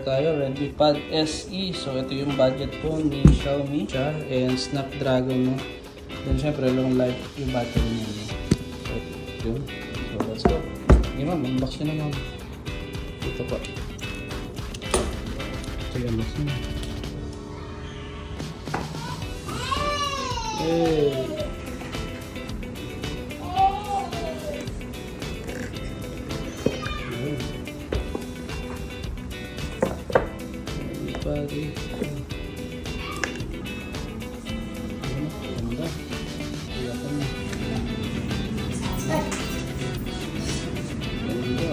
tayo, Redmi Pad SE. So ito yung budget phone ni Xiaomi siya, and Snapdragon, no? Then syempre long life yung battery niya, no? So yun. So let's go. Okay ma'am, unbox nyo na ma'am. Ito pa. Ito yung unbox nyo. Hey! Pagi. Ganda. Kelihatan na. Ganda.